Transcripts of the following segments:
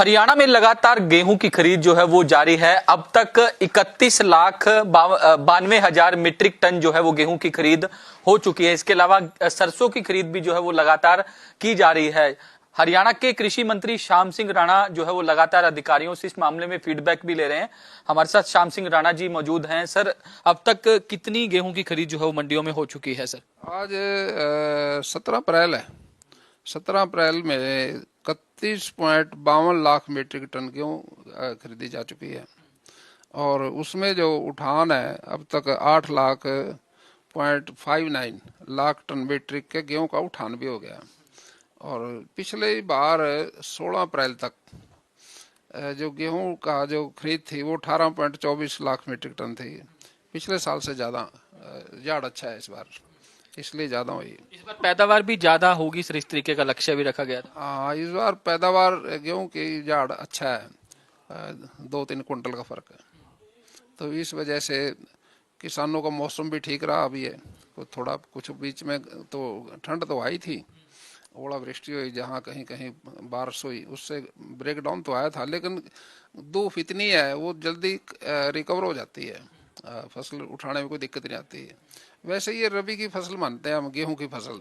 हरियाणा में लगातार गेहूं की खरीद जो है वो जारी है। अब तक 31,92,000 मीट्रिक टन जो है वो गेहूं की खरीद हो चुकी है। इसके अलावा सरसों की खरीद भी जो है वो लगातार की जा रही है। हरियाणा के कृषि मंत्री श्याम सिंह राणा जो है वो लगातार अधिकारियों से इस मामले में फीडबैक भी ले रहे हैं। हमारे साथ श्याम सिंह राणा जी मौजूद हैं। सर, अब तक कितनी गेहूं की खरीद जो है वो मंडियों में हो चुकी है? सर, आज 17 अप्रैल है। 17 अप्रैल में 31.52 लाख मीट्रिक टन गेहूँ खरीदी जा चुकी है और उसमें जो उठान है अब तक 8.59 लाख टन मीट्रिक के गेहूँ का उठान भी हो गया। और पिछले बार 16 अप्रैल तक जो गेहूं का जो खरीद थी वो 18.24 लाख मीट्रिक टन थी। पिछले साल से ज़्यादा यार्ड अच्छा है इस बार, इसलिए ज़्यादा हुई। इस बार पैदावार भी ज्यादा होगी सर, इस तरीके का लक्ष्य भी रखा गया था। हाँ, इस बार पैदावार गेहूं की यार्ड अच्छा है, 2-3 कुंटल का फर्क है। तो इस वजह से किसानों का मौसम भी ठीक रहा अभी है। तो थोड़ा कुछ बीच में तो ठंड तो आई थी, ओलावृष्टि हुई, जहाँ कहीं कहीं बारिश हुई, उससे ब्रेक डाउन तो आया था, लेकिन धूप इतनी है वो जल्दी रिकवर हो जाती है, फसल उठाने में कोई दिक्कत नहीं आती है। वैसे ये रबी की फसल मानते हैं हम, गेहूं की फसल।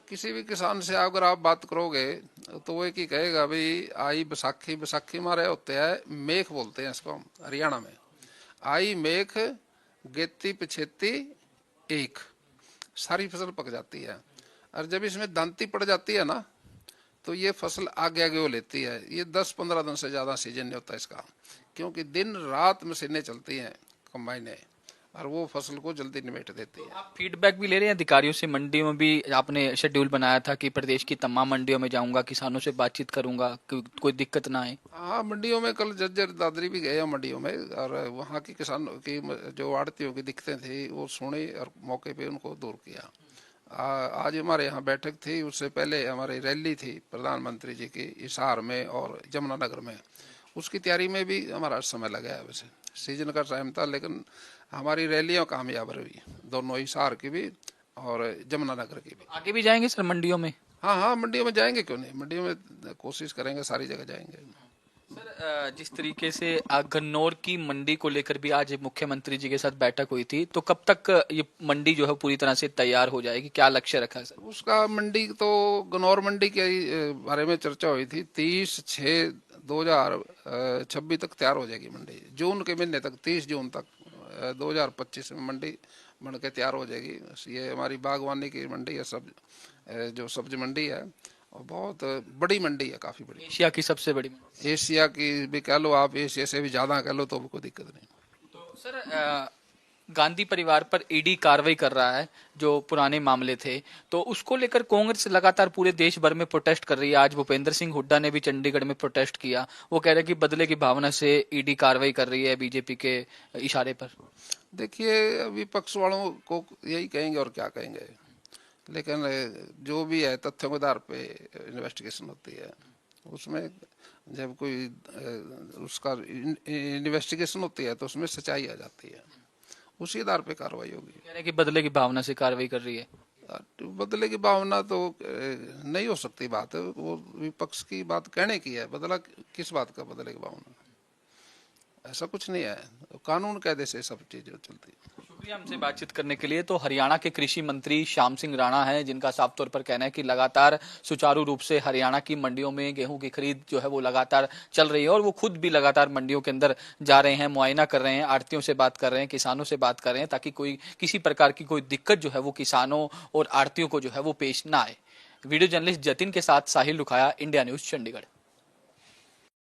किसी भी किसान से अगर आप बात करोगे तो वो एक ही कहेगा भाई आई बैसाखी। बैसाखी हमारे होते हैं मेघ, बोलते हैं इसको हम हरियाणा में। आई मेघ गेती पछेती एक, सारी फसल पक जाती है। और जब इसमें दांती पड़ जाती है ना तो ये फसल आगे आगे वो लेती है। ये 10-15 दिन से ज़्यादा सीजन नहीं होता इसका, क्योंकि दिन रात मशीनें चलती हैं, कंबाइनें, और वो फसल को जल्दी निमेट देती है। आप फीडबैक भी ले रहे हैं अधिकारियों से? मंडियों में भी आपने शेड्यूल बनाया था कि प्रदेश की तमाम मंडियों में जाऊंगा, किसानों से बातचीत करूंगा, कोई दिक्कत ना आए। हाँ, मंडियों में कल जज्जर दादरी भी गए हैं मंडियों में, और वहाँ की किसानों की जो आड़तियों की दिक्कतें थी वो सुनी और मौके पे उनको दूर किया। आज हमारे यहाँ बैठक थी, उससे पहले हमारी रैली थी प्रधानमंत्री जी की हिसार में और यमुनानगर में। उसकी तैयारी में भी हमारा समय लगा है। वैसे सीजन का टाइम था, लेकिन हमारी रैलियाँ कामयाब रही, दोनों, हिसार की भी और यमुनानगर की भी। आगे भी जाएंगे सर मंडियों में? हाँ हाँ, मंडियों में जाएंगे, क्यों नहीं, मंडियों में कोशिश करेंगे, सारी जगह जाएंगे। सर, जिस तरीके से गन्नौर की मंडी को लेकर भी आज मुख्यमंत्री जी के साथ बैठक हुई थी, तो कब तक ये मंडी जो है पूरी तरह से तैयार हो जाएगी? क्या लक्ष्य रखा है सर? उसका मंडी तो गन्नौर मंडी के बारे में चर्चा हुई थी। 30/6/2026 तक तैयार हो जाएगी मंडी। जून के महीने तक, 30 जून तक 2025 में मंडी बन के तैयार हो जाएगी। ये हमारी बागवानी की मंडी है, सब जो सब्जी मंडी है, और बहुत बड़ी मंडी है, काफ़ी बड़ी। एशिया की सबसे बड़ी मंडी। एशिया की भी कह लो आप, एशिया से भी ज़्यादा कह लो, तो कोई दिक्कत नहीं। तो सर, गांधी परिवार पर ईडी कार्रवाई कर रहा है, जो पुराने मामले थे, तो उसको लेकर कांग्रेस लगातार पूरे देश भर में प्रोटेस्ट कर रही है। आज भूपेंद्र सिंह हुड्डा ने भी चंडीगढ़ में प्रोटेस्ट किया। वो कह रहे हैं कि बदले की भावना से ईडी कार्रवाई कर रही है बीजेपी के इशारे पर। देखिए, विपक्ष वालों को यही कहेंगे और क्या कहेंगे, लेकिन जो भी है तथ्यों के आधार पे इन्वेस्टिगेशन होती है। उसमें जब कोई उसका इन्वेस्टिगेशन होती है तो उसमें सच्चाई आ जाती है, उसी आधार पे कार्रवाई होगी। कह रहे हैं कि बदले की भावना से कार्रवाई कर रही है। बदले की भावना तो नहीं हो सकती बात, वो विपक्ष की बात कहने की है। बदला किस बात का बदले की भावना? ऐसा कुछ नहीं है, कानून कायदे से सब चीजें चलती है। शुक्रिया हमसे बातचीत करने के लिए। तो हरियाणा के कृषि मंत्री श्याम सिंह राणा हैं, जिनका साफ तौर पर कहना है कि लगातार सुचारू रूप से हरियाणा की मंडियों में गेहूं की खरीद जो है वो लगातार चल रही है, और वो खुद भी लगातार मंडियों के अंदर जा रहे हैं, मुआयना कर रहे हैं, आड़तियों से बात कर रहे हैं, किसानों से बात कर रहे हैं, ताकि कोई किसी प्रकार की कोई दिक्कत जो है वो किसानों और आड़तियों को जो है वो पेश ना आए। वीडियो जर्नलिस्ट जतिन के साथ साहिल रुखाया, इंडिया न्यूज, चंडीगढ़।